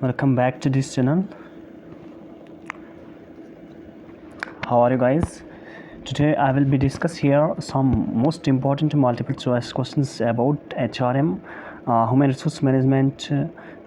Welcome back to this channel. How are you guys? Today I will be discuss here some most important multiple choice questions about HRM, human resource management,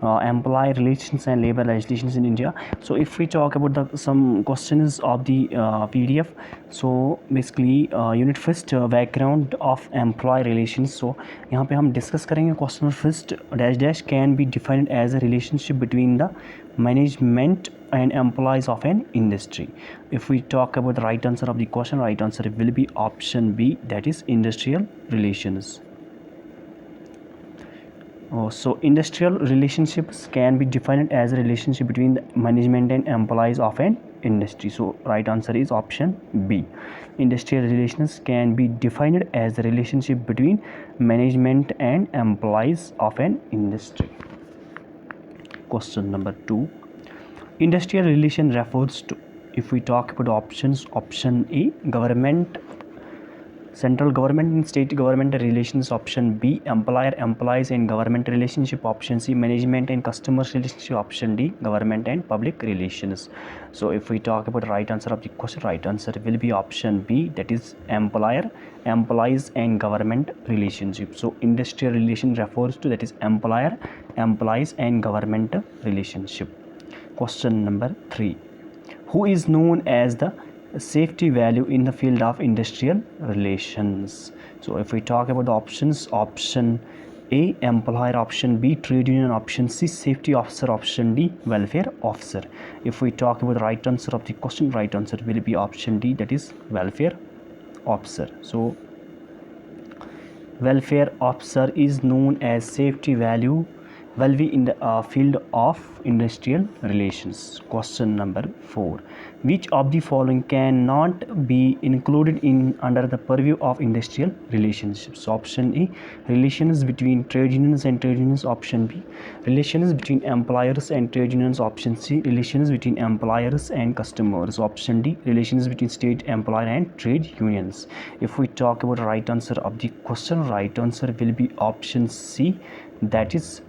employee relations and labor legislations in India. So if we talk about some questions of the PDF, so basically unit first, background of employee relations. So यहाँ पे हम discuss करेंगे question first dash can be defined as a relationship between the management and employees of an industry. If we talk about the right answer of the question, right answer will be option B, that is industrial relations. So industrial relationships can be defined as a relationship between the management and employees of an industry. So right answer is option B. Industrial relations can be defined as a relationship between management and employees of an industry. Question number 2. Industrial relation refers to, if we talk about options, option A, government, central government and state government relations, option B, employer employees and government relationship, option C, management and customers relationship, option D, government and public relations. So if we talk about right answer of the question, right answer will be option B, that is employer employees and government relationship. So industrial relation refers to, that is employer employees and government relationship. Question number 3. Who is known as the safety value in the field of industrial relations? So if we talk about the options, option A, employer, option B, trade union, option C, safety officer, option D, welfare officer. If we talk about the right answer of the question, right answer will be option D, that is welfare officer. So welfare officer is known as safety value in the field of industrial relations. Question number 4. Which of the following cannot be included in under the purview of industrial relationships? Option A, relations between trade unions and trade unions, option B, relations between employers and trade unions, option C, relations between employers and customers, option D, relations between state employer and trade unions. If we talk about the right answer of the question, right answer will be option C, that is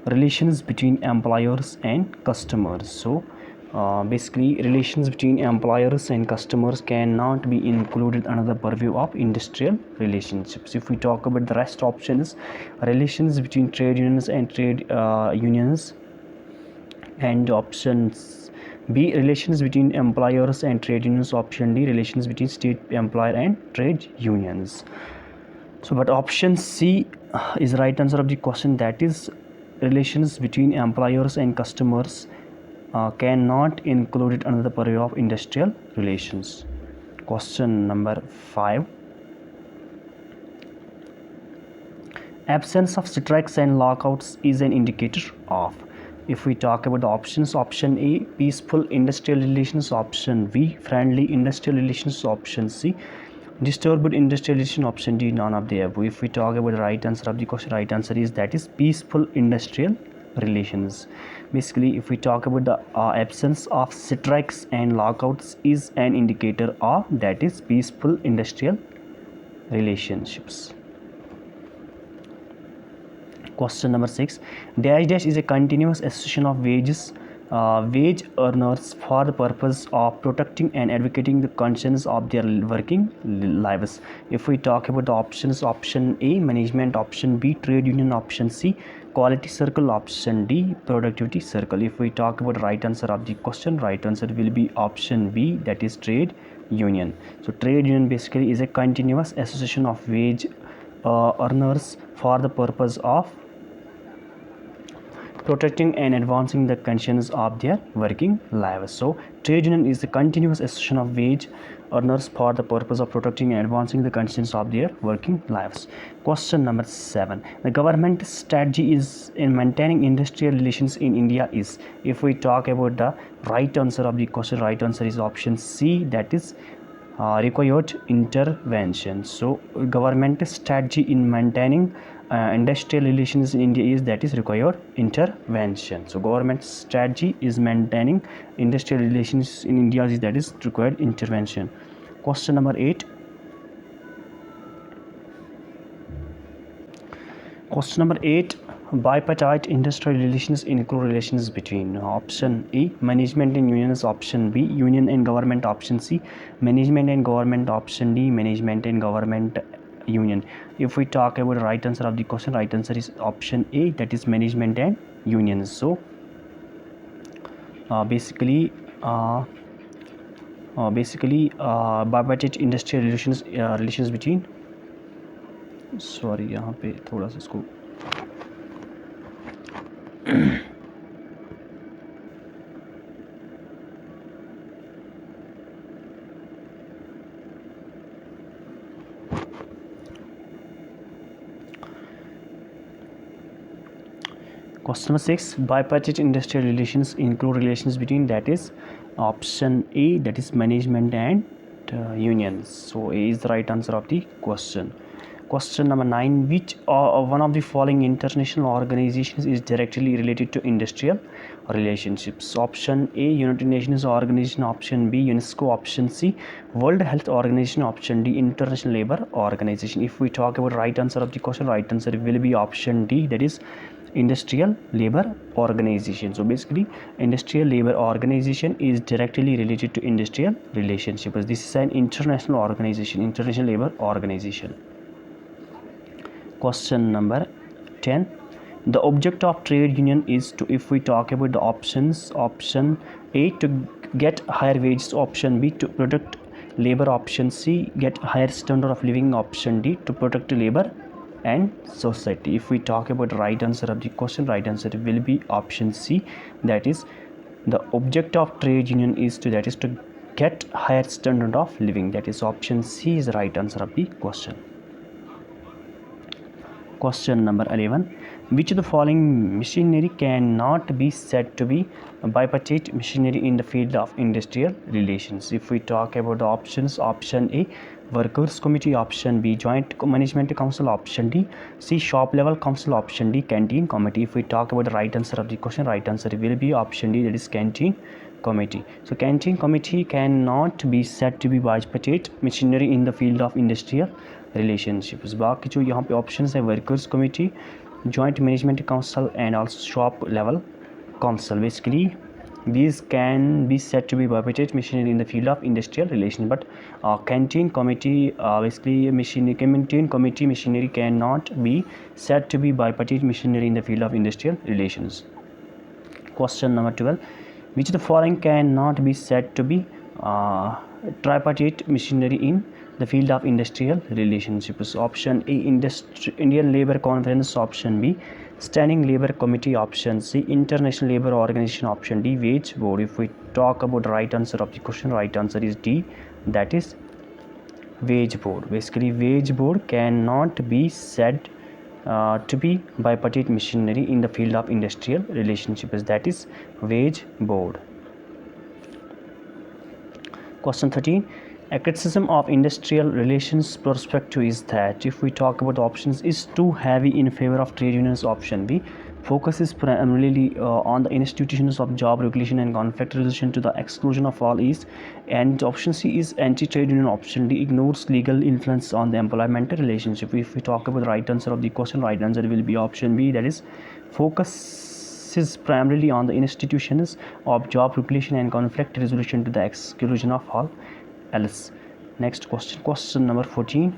relations between employers and customers. So basically relations between employers and customers cannot be included under the purview of industrial relationships. If we talk about the rest options, relations between trade unions and trade unions, and options B, relations between employers and trade unions, option D, relations between state employer and trade unions. So but option C is the right answer of the question, that is relations between employers and customers cannot include it under the purview of industrial relations. Question number 5. Absence of strikes and lockouts is an indicator of. If we talk about the options, option A, peaceful industrial relations, option B, friendly industrial relations, option C, disturbed industrial relation, option D, none of the above. If we talk about the right answer of the question, right answer is, that is peaceful industrial relations. Basically if we talk about the absence of strikes and lockouts is an indicator of, that is peaceful industrial relationships. Question number 6. Dash is a continuous association of wage earners for the purpose of protecting and advocating the concerns of their working lives. If we talk about the options, option A, management, option B, trade union, option C, quality circle, option D, productivity circle. If we talk about right answer of the question, right answer will be option B, that is trade union. So trade union basically is a continuous association of wage earners for the purpose of protecting and advancing the concerns of their working lives. So trade union is the continuous association of wage earners for the purpose of protecting and advancing the concerns of their working lives. Question number 7. The government strategy is in maintaining industrial relations in India is. If we talk about the right answer of the question, right answer is option C, that is required intervention. So government strategy in maintaining industrial relations in India is, that is required intervention. So government strategy is maintaining industrial relations in India is, that is required intervention. Question number 8. Question number 8. Bipartite industrial relations include relations between option A, management and unions, option B, union and government, option C, management and government, option D, management and government union. If we talk about the right answer of the question, right answer is option A, that is management and unions. So basically bipartite industrial relations between sorry यहाँ पे थोड़ा सा इसको Question number 6, bipartite industrial relations include relations between, that is option A, that is management and unions. So A is the right answer of the question. Question number 9, which one of the following international organizations is directly related to industrial relationships? Option A, United Nations Organization, option B, UNESCO, option C, World Health Organization, option D, International Labour Organization. If we talk about right answer of the question, right answer will be option D, that is Industrial Labour Organization. So basically Industrial Labour Organization is directly related to industrial relationships. This is an international organization, International Labour Organization. Question number 10, the object of trade union is to, if we talk about the options, option A, to get higher wages, option B, to protect labor, option C, get higher standard of living, option D, to protect labor and society. If we talk about the right answer of the question, right answer will be option C, that is the object of trade union is to, that is to get higher standard of living. That is option C is the right answer of the question. Question number 11, which of the following machinery cannot be said to be bipartite machinery in the field of industrial relations? If we talk about the options, option A, workers committee, option B, joint management council, option D, C, shop level council, option D, canteen committee. If we talk about the right answer of the question, right answer will be option D, that is canteen committee. So canteen committee cannot be said to be bipartite machinery in the field of industrial relationships. बाकी जो यहाँ पे options है workers committee, joint management council and also shop level council, basically these can be said to be bipartite machinery in the field of industrial relations, but canteen committee canteen committee machinery cannot be said to be bipartite machinery in the field of industrial relations. Question number 12, which of the following cannot be said to be tripartite machinery in the field of industrial relationships? Option A, Indian Labour Conference, option B, Standing Labour Committee, option C, International Labour Organization, option D, Wage Board. If we talk about the right answer of the question, right answer is D, that is Wage Board. Basically Wage Board cannot be said to be bipartite machinery in the field of industrial relationships, that is Wage Board. Question 13, a criticism of industrial relations perspective is that, if we talk about the options, is too heavy in favor of trade unions, option B, focuses primarily on the institutions of job regulation and conflict resolution to the exclusion of all ease, and option C is anti-trade union, option D, ignores legal influence on the employment relationship. If we talk about the right answer of the question, right answer will be option B, that is focuses primarily on the institutions of job regulation and conflict resolution to the exclusion of all else. Next question, question number 14,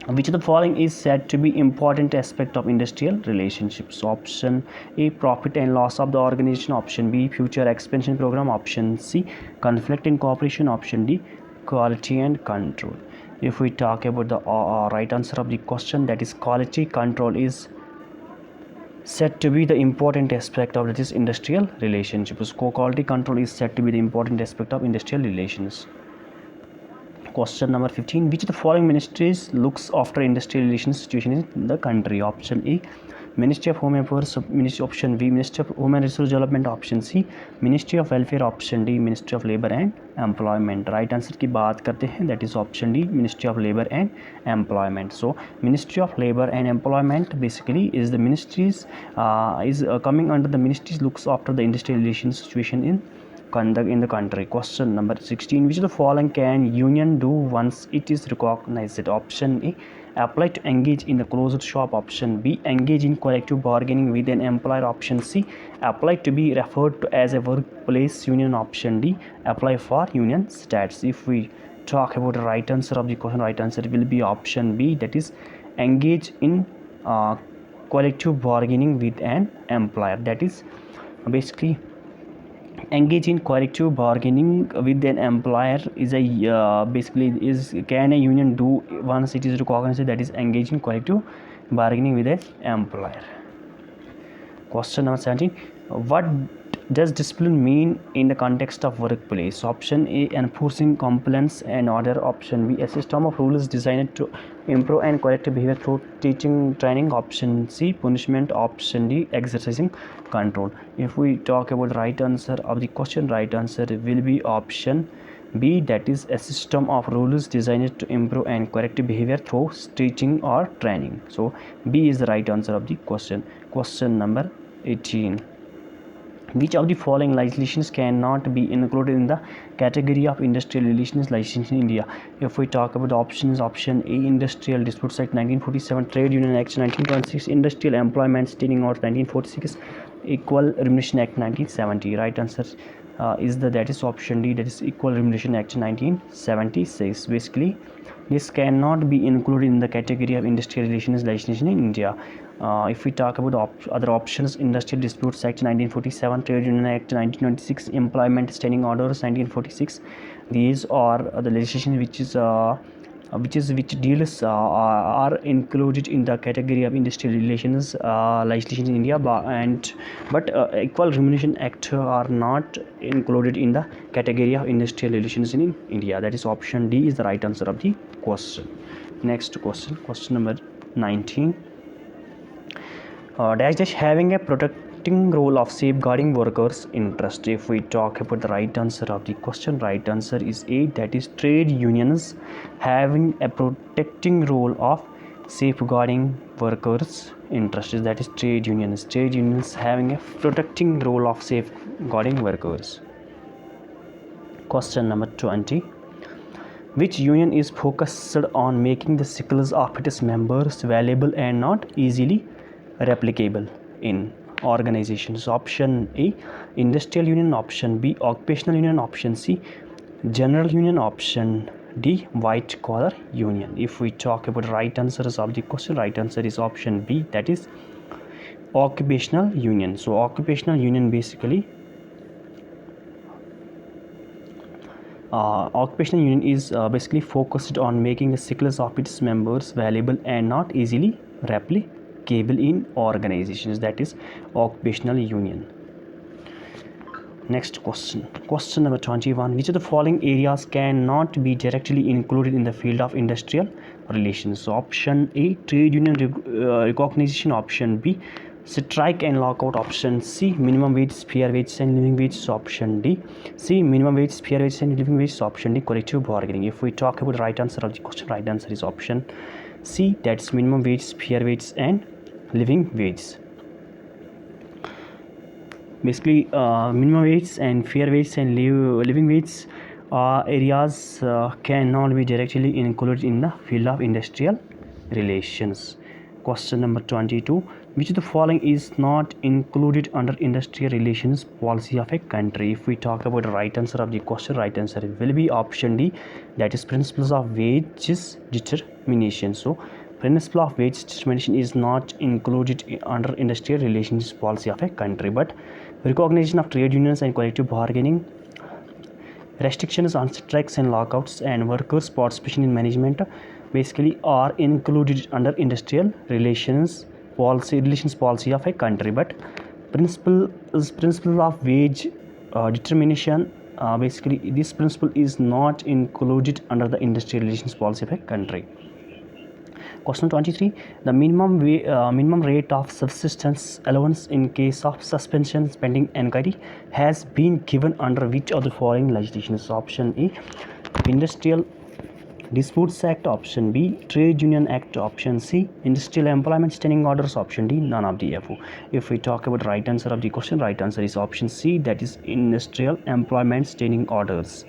which of the following is said to be important aspect of industrial relationships? Option A, profit and loss of the organization, option B, future expansion program, option C, conflict in cooperation, option D, quality and control. If we talk about the right answer of the question, that is quality control is said to be the important aspect of this industrial relationships. Quality control is said to be the important aspect of industrial relations. Question number 15, which of the following ministries looks after industrial relations situation in the country? Option A, Ministry of Home Affairs, Ministry, option B, Ministry of Human Resource Development, option C, Ministry of Welfare, option D, Ministry of Labour and Employment. Right answer की बात करते हैं, that is option D, Ministry of Labour and Employment. So Ministry of Labour and Employment basically is the ministries coming under the ministries looks after the industrial relations situation in the country. Question number 16, which of the following can union do once it is recognized? Option A, apply to engage in the closed shop, option B engage in collective bargaining with an employer, option C apply to be referred to as a workplace union, option D apply for union status. If we talk about the right answer of the question, right answer will be option B, that is engage in collective bargaining with an employer. That is basically engage in collective bargaining with an employer is a basically is can a union do once it is recognized, that is engage in collective bargaining with an employer. Question number 17. What does discipline mean in the context of workplace? Option A enforcing compliance and order, option B a system of rules designed to improve and correct behavior through teaching training, option C punishment, option D exercising control. If we talk about the right answer of the question, right answer will be option B, that is a system of rules designed to improve and correct behavior through teaching or training. So B is the right answer of the question. Question number 18. Which of the following legislations cannot be included in the category of industrial relations legislation in India? If we talk about the options, option A Industrial Disputes Act 1947, Trade Union Act 1926, Industrial Employment Standing Order 1946, Equal Remuneration Act 1970. Right answer that is option D, that is Equal Remuneration Act 1976. Basically this cannot be included in the category of industrial relations legislation in India. If we talk about other options, Industrial Disputes Act 1947, Trade Union Act 1926, Employment Standing Orders 1946, these are the legislation which deals are included in the category of industrial relations legislation in India, but Equal Remuneration Act are not included in the category of industrial relations in India. That is option D is the right answer of the question. Next question, question number 19. Dash having a protecting role of safeguarding workers' interest. If we talk about the right answer of the question, right answer is A, that is trade unions having a protecting role of safeguarding workers' interest. That is trade unions having a protecting role of safeguarding workers. Question number 20. Which union is focused on making the skills of its members valuable and not easily replicable in organizations? Option A Industrial Union, option B Occupational Union, option C General Union, option D White Collar Union. If we talk about right answers of the question, right answer is option B, that is Occupational Union. So Occupational Union basically Occupational Union is basically focused on making the skills of its members valuable and not easily replicable in organizations. That is Occupational Union. Next question, question number 21. Which of the following areas cannot be directly included in the field of industrial relations? So option A trade union recognition, option B strike and lockout, option C minimum wage, fair wages and living wages, option D C minimum wage, fair wages and living wages, option D collective bargaining. If we talk about the right answer of the question, right answer is option C, that's minimum wage, fair wages and living wages. Basically minimum wage and fair wage and living wage areas cannot be directly included in the field of industrial relations. Question number 22. Which of the following is not included under industrial relations policy of a country? If we talk about the right answer of the question, right answer will be option D, that is principles of wages determination. So principle of wage determination is not included under industrial relations policy of a country, but recognition of trade unions and collective bargaining, restrictions on strikes and lockouts, and workers' participation in management basically are included under industrial relations policy of a country. But principle of wage determination, basically this principle is not included under the industrial relations policy of a country. Question 23. The minimum rate of subsistence allowance in case of suspension pending inquiry has been given under which of the following legislations? Option A Industrial Disputes Act, option B Trade Union Act, option C Industrial Employment Standing Orders, option D none of the above. If we talk about right answer of the question, right answer is option C, that is Industrial Employment Standing Orders.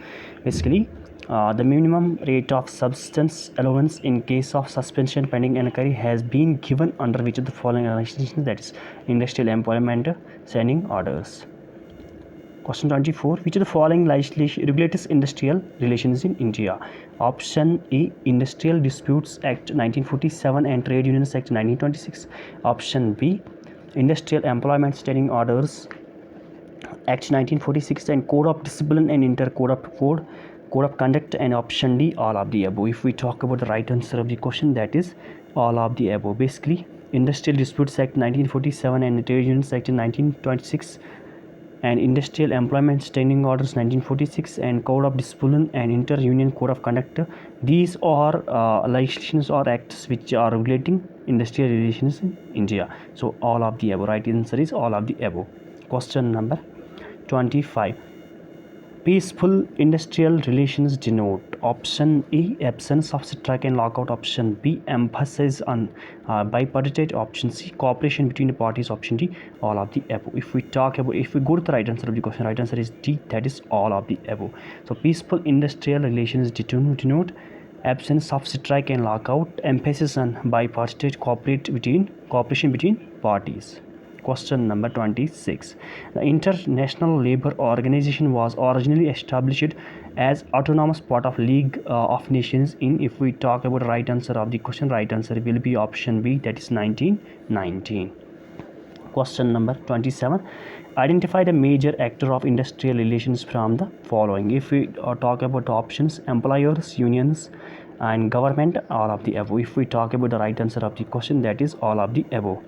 Basically The minimum rate of substance allowance in case of suspension pending inquiry has been given under which of the following legislation, that is industrial employment standing orders. Question 24. Which of the following legislation regulates industrial relations in India? Option A, Industrial Disputes Act 1947 and Trade Unions Act 1926. Option B, Industrial Employment Standing Orders Act 1946 and Code of Discipline and Code of Conduct, and option D, all of the above. If we talk about the right answer of the question, that is all of the above. Basically, Industrial Disputes Act 1947 and Trade Unions Act 1926 and Industrial Employment Standing Orders 1946 and Code of Discipline and Inter-Union Code of Conduct, these are legislations or acts which are regulating industrial relations in India. So all of the above. Right answer is all of the above. Question number 25. Peaceful industrial relations denote option A, absence of strike and lockout, option B, emphasis on bipartite, option C, cooperation between the parties, option D, all of the above. If we go to the right answer of the question, right answer is D, that is all of the above. So peaceful industrial relations denote absence of strike and lockout, emphasis on bipartite cooperation between parties. Question number 26. The International Labour Organization was originally established as autonomous part of League of Nations in, if we talk about the right answer of the question, right answer will be option B, that is 1919. Question number 27. Identify the major actor of industrial relations from the following. If we talk about the options, employers, unions, and government, all of the above. If we talk about the right answer of the question, that is all of the above.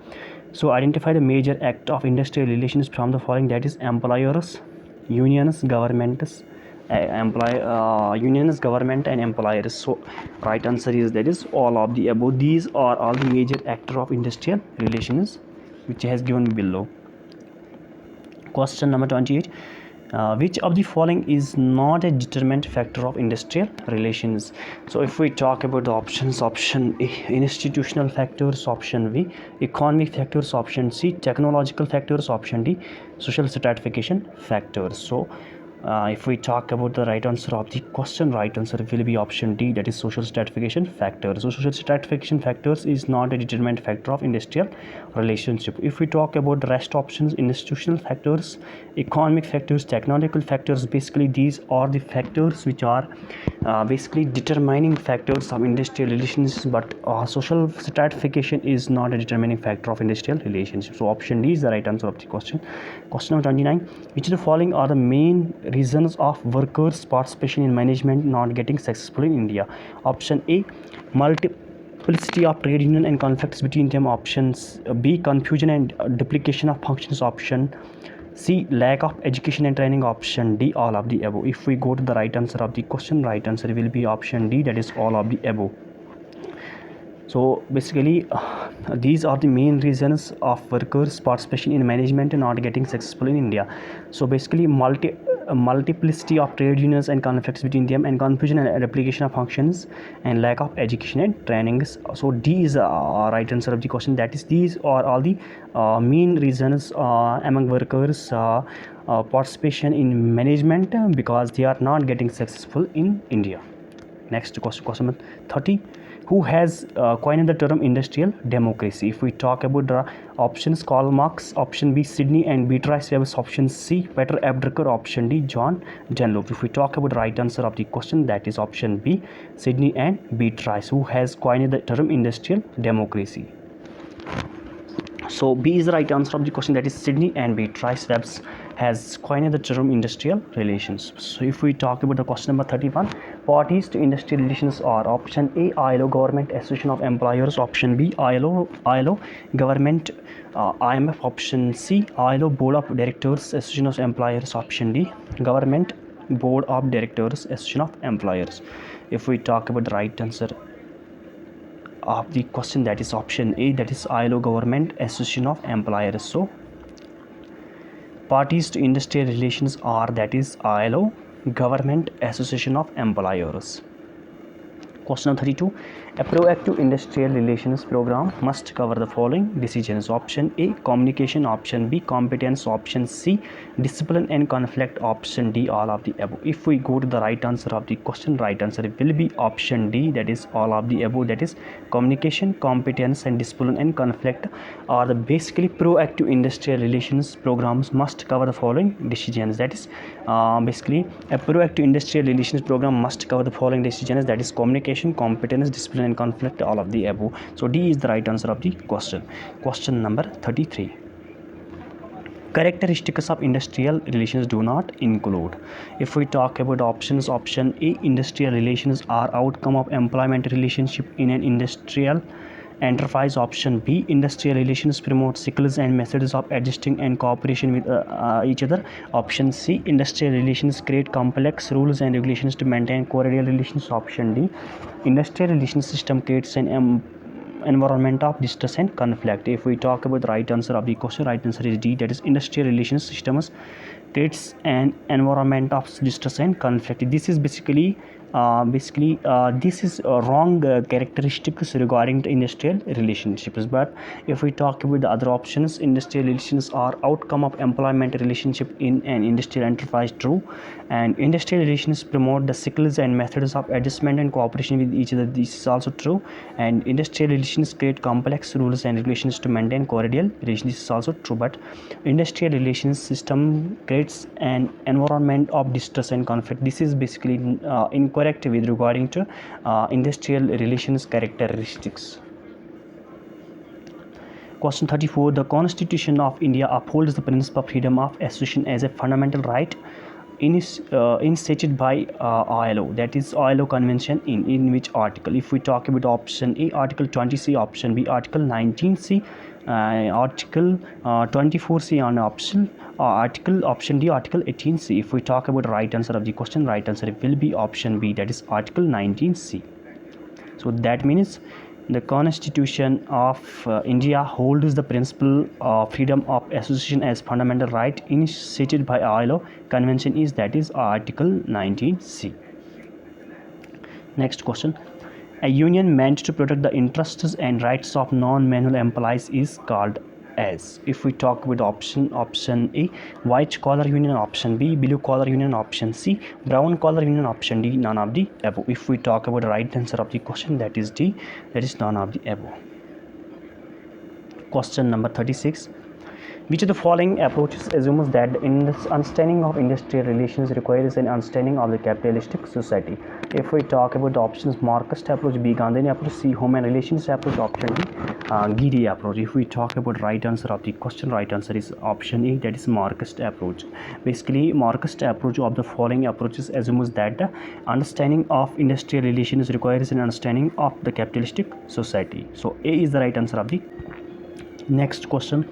So identify the major act of industrial relations from the following, that is employers, unions, governments, unions, government, and employers. So right answer is that is all of the above. These are all the major actor of industrial relations which has given below. Question number 28. Which of the following is not a determinant factor of industrial relations? So if we talk about the options, option A, institutional factors, option B, economic factors, option C, technological factors, option D, social stratification factors. So if we talk about the right answer of the question, right answer will be option D, that is social stratification factors. So social stratification factors is not a determinant factor of industrial relationship. If we talk about the rest options, institutional factors, economic factors, technological factors, basically these are the factors which are basically determining factors of industrial relations, but social stratification is not a determining factor of industrial relationship. So option D is the right answer of the question. Question number 29. Which of the following are the main reasons of workers' participation in management not getting successful in India? Option A, multiplicity of trade union and conflicts between them. Options B, confusion and duplication of functions. Option C, lack of education and training. Option D, all of the above. If we go to the right answer of the question, right answer will be option D, that is all of the above. So basically these are the main reasons of workers' participation in management not getting successful in India. So basically multiplicity of trade unions and conflicts between them, and confusion and replication of functions, and lack of education and trainings. So D is right answer of the question, that is these are all the main reasons among workers participation in management because they are not getting successful in India. Next question number 30. Who has coined the term industrial democracy? If we talk about the options, Karl Marx, option B, Sidney and Beatrice Webber, option C, Peter Abdrucker, option D, John Dunlop. If we talk about the right answer of the question, that is option B, Sidney and Beatrice, who has coined the term industrial democracy. So B is the right answer of the question, that is Sidney and Beatrice Webber has coined the term industrial relations. So if we talk about the question number 31, parties to industrial relations are option A, ILO, Government Association of Employers, option B, ILO Government IMF, option C, ILO Board of Directors Association of Employers, option D, Government Board of Directors Association of Employers. If we talk about the right answer of the question, that is option A, that is ILO Government Association of Employers. So parties to industrial relations are, that is ILO Government Association of Employers. Question number 32. A proactive industrial relations program must cover the following decisions. Option A, communication. Option B, competence. Option C, discipline and conflict. Option D, all of the above. If we go to the right answer of the question, right answer will be option D, that is all of the above, that is communication, competence and discipline and conflict are the basically proactive industrial relations programs must cover the following decisions. That is basically a proactive industrial relations program must cover the following decisions, that is communication, competence, discipline and conflict, all of the above. So D is the right answer of the question. Question number 33. Characteristics of industrial relations do not include. If we talk about options, option A, industrial relations are outcome of employment relationship in an industrial enterprise. Option B, industrial relations promote skills and methods of adjusting and cooperation with each other. Option C, industrial relations create complex rules and regulations to maintain cordial relations. Option D, industrial relations system creates an environment of distress and conflict. If we talk about the right answer of the question, right answer is D, that is industrial relations systems creates an environment of distress and conflict. This is basically this is wrong characteristics regarding the industrial relationships. But if we talk about the other options, industrial relations are outcome of employment relationship in an industrial enterprise, true, and industrial relations promote the skills and methods of adjustment and cooperation with each other, this is also true, and industrial relations create complex rules and regulations to maintain cordial relations, this is also true. But industrial relations system creates an environment of distress and conflict, this is basically incorrect with regarding to industrial relations characteristics. Question 34. The Constitution of India upholds the principle of freedom of association as a fundamental right instated by ILO, that is ILO Convention in which article? If we talk about option A, Article 20C, option B, Article 19C, Article 24C, on option option D, Article 18C. If we talk about the right answer of the question, right answer will be option B, that is Article 19C. So that means the Constitution of India holds the principle of freedom of association as fundamental right initiated by ILO Convention is, that is Article 19C. Next question. A union meant to protect the interests and rights of non-manual employees is called as. If we talk with option A, white collar union, option B, blue collar union, option C, brown collar union, option D, none of the above. If we talk about the right answer of the question, that is D, that is none of the above. Question number 36. Which of the following approaches assumes that the understanding of industrial relations requires an understanding of the capitalistic society? If we talk about the options, Marxist approach, B, Gandhian approach, C, human relations approach, option D, Giri approach. If we talk about right answer of the question, right answer is option A, that is Marxist approach. Basically, Marxist approach of the following approaches assumes that the understanding of industrial relations requires an understanding of the capitalistic society. So A is the right answer of the next question.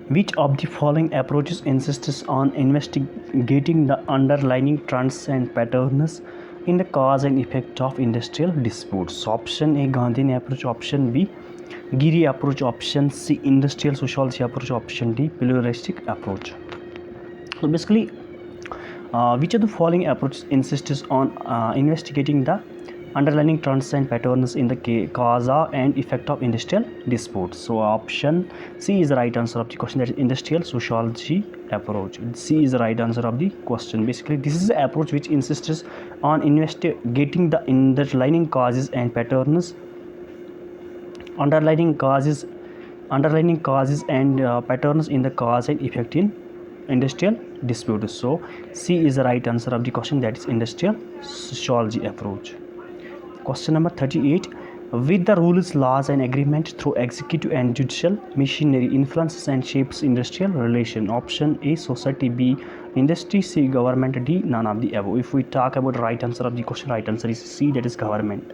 Which of the following approaches insists on investigating the underlying trends and patterns in the cause and effect of industrial disputes? Option A, Gandhian approach, option B, Giri approach, option C, industrial sociology approach, option D, pluralistic approach. So basically, which of the following approaches insists on investigating the underlying trends and patterns in the cause and effect of industrial disputes? So option C is the right answer of the question, that is industrial sociology approach. C is the right answer of the question. Basically, this is the approach which insists on investigating the underlying causes and patterns, underlying causes and patterns in the cause and effect in industrial disputes. So C is the right answer of the question, that is industrial sociology approach. Question number 38. With the rules, laws and agreements through executive and judicial machinery influences and shapes industrial relation. Option A, society, B, industry, C, government, D, none of the above. If we talk about the right answer of the question, right answer is C, that is government.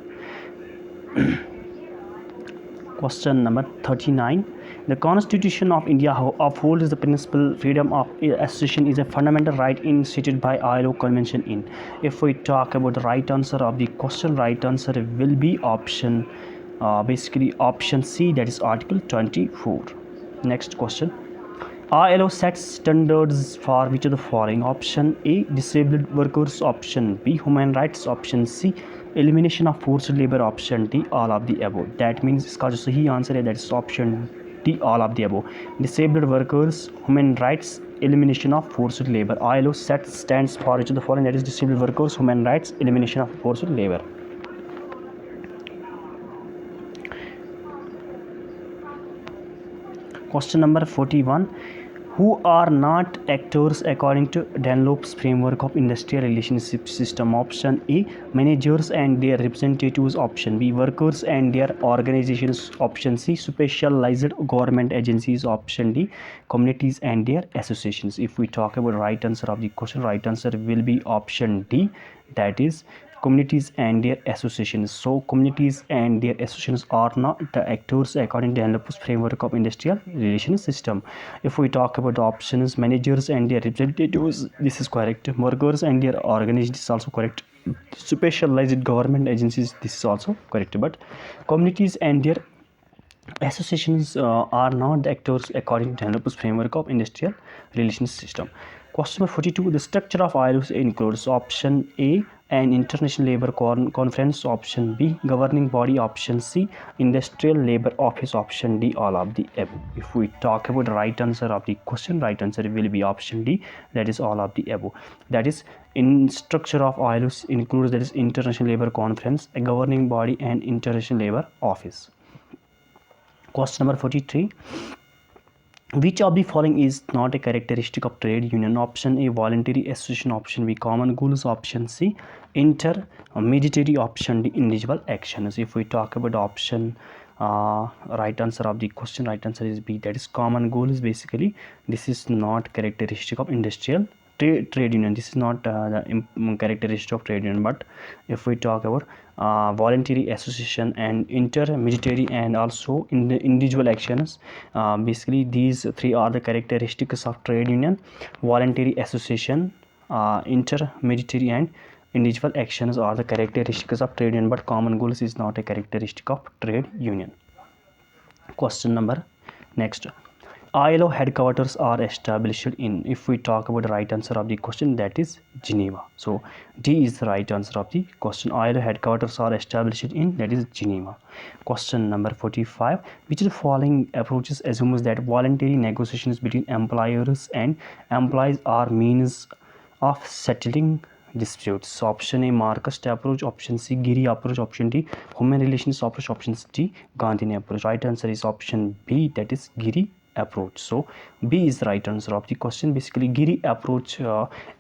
Question number 39. The Constitution of India upholds the principle freedom of association is a fundamental right instituted by ILO Convention in. If we talk about the right answer of the question, right answer will be option basically option C, that is Article 24. Next question. ILO sets standards for which of the following? Option A, disabled workers. Option B, human rights. Option C, elimination of forced labor. Option D, all of the above. That means इसका जो सही answer है that is option D, all of the above. Disabled workers, human rights, elimination of forced labor. ILO set stands for which of the following? That is disabled workers, human rights, elimination of forced labor. Question number 41. Who are not actors according to Dunlop's framework of industrial relationship system? Option A, managers and their representatives. Option B, workers and their organizations. Option C, specialized government agencies. Option D, communities and their associations. If we talk about right answer of the question, right answer will be option D, that is communities and their associations. So communities and their associations are not the actors according to Dunlop's framework of industrial relations system. If we talk about the options, managers and their representatives, this is correct. Workers and their organizations is also correct. Specialized government agencies, this is also correct. But communities and their associations are not the actors according to Dunlop's framework of industrial relations system. Question number 42. The structure of ILO includes option A, an international labor conference. Option B, governing body. Option C, industrial labor office. Option D, all of the above. If we talk about the right answer of the question, right answer will be option D, that is all of the above. That is, in structure of ILO includes, that is international labor conference, a governing body and international labor office. Question number 43. Which of the following is not a characteristic of trade union? Option A, voluntary association. Option B, common goals. Option C, intermediary. Option D, individual actions. If we talk about option right answer of the question, right answer is B, that is common goals. Basically this is not characteristic of industrial trade union. This is not the characteristic of trade union. But if we talk about voluntary association and intermediary and also in the individual actions, basically these three are the characteristics of trade union: voluntary association, intermediary and individual actions are the characteristics of trade union. But common goals is not a characteristic of trade union. Question number next. ILO headquarters are established in, if we talk about the right answer of the question, that is Geneva. So D is the right answer of the question. ILO headquarters are established in, that is Geneva. Question number 45. Which of the following approaches assumes that voluntary negotiations between employers and employees are means of settling disputes? Option A, Marxist approach. Option C, Giri approach. Option D, human relations approach. Option D, Gandhian approach. Right answer is option B, that is Giri approach. So B is the right answer of the question. Basically Giri approach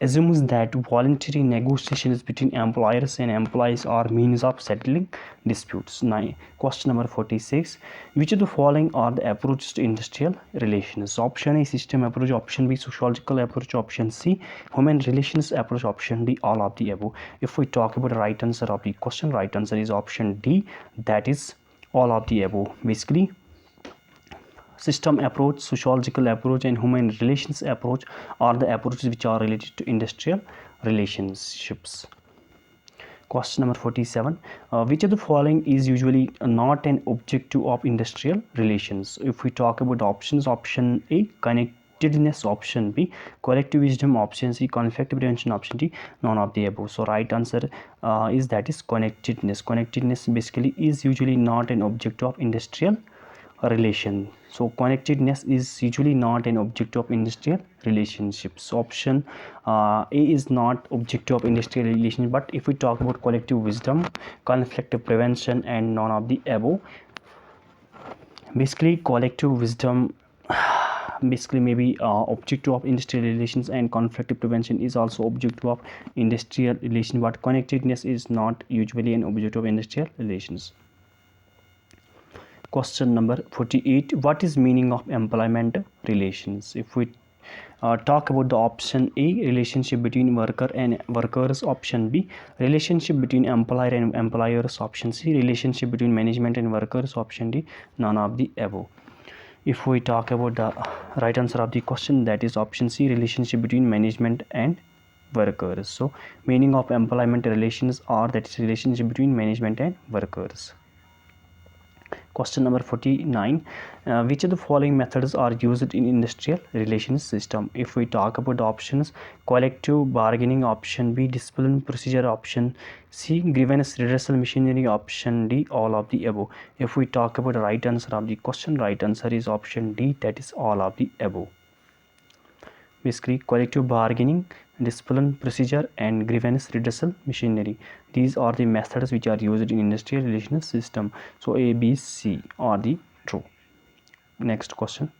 assumes that voluntary negotiations between employers and employees are means of settling disputes. Question number 46. Which of the following are the approaches to industrial relations? Option A, system approach. Option B, sociological approach. Option C, human relations approach. Option D, all of the above. If we talk about the right answer of the question, right answer is option D, that is all of the above. Basically system approach, sociological approach and human relations approach are the approaches which are related to industrial relationships. Question number 47. Which of the following is usually not an objective of industrial relations? If we talk about options, option A, connectedness. Option B, collective wisdom. Option C, conflict prevention. Option D, none of the above. So right answer is, that is connectedness. Connectedness basically is usually not an objective of industrial relation. So connectedness is usually not an objective of industrial relationships. Option A is not objective of industrial relations. But if we talk about collective wisdom, conflict prevention and none of the above, basically collective wisdom basically maybe objective of industrial relations, and conflict prevention is also objective of industrial relation, but connectedness is not usually an objective of industrial relations. Question number 48. What is meaning of employment relations? If we talk about the option A, relationship between worker and workers. Option B, relationship between employer and employers. Option C, relationship between management and workers. Option D, none of the above. If we talk about the right answer of the question, that is option C, relationship between management and workers. So meaning of employment relations are, that is relationship between management and workers. Question number 49. Which of the following methods are used in industrial relations system? If we talk about the options, collective bargaining, option B, discipline procedure, option C, grievance redressal machinery, option D, all of the above. If we talk about the right answer of the question, right answer is option D, that is all of the above. Basically, collective bargaining, discipline procedure, and grievance redressal machinery, these are the methods which are used in industrial relations system. So A, B, C are the true. Next question.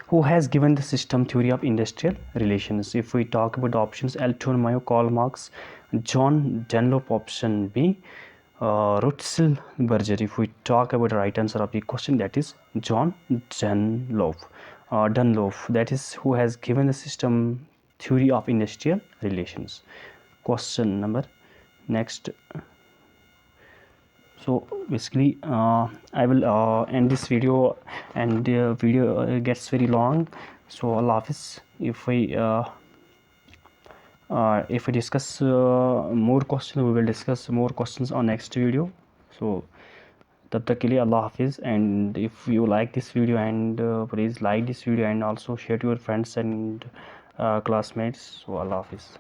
Who has given the system theory of industrial relations? If we talk about the options, Elton Mayo, Karl Marx, John Dunlop, option B, Russell Berger. If we talk about the right answer of the question, that is John Dunlop. That is who has given the system theory of industrial relations. Question number next. So basically I will end this video, and the video gets very long, so Allah Hafiz. If we discuss more questions, we will discuss more questions on next video. So tab tak ke liye Allah Hafiz. And if you like this video, and please like this video, and also share to your friends and classmates. So Allah Hafiz.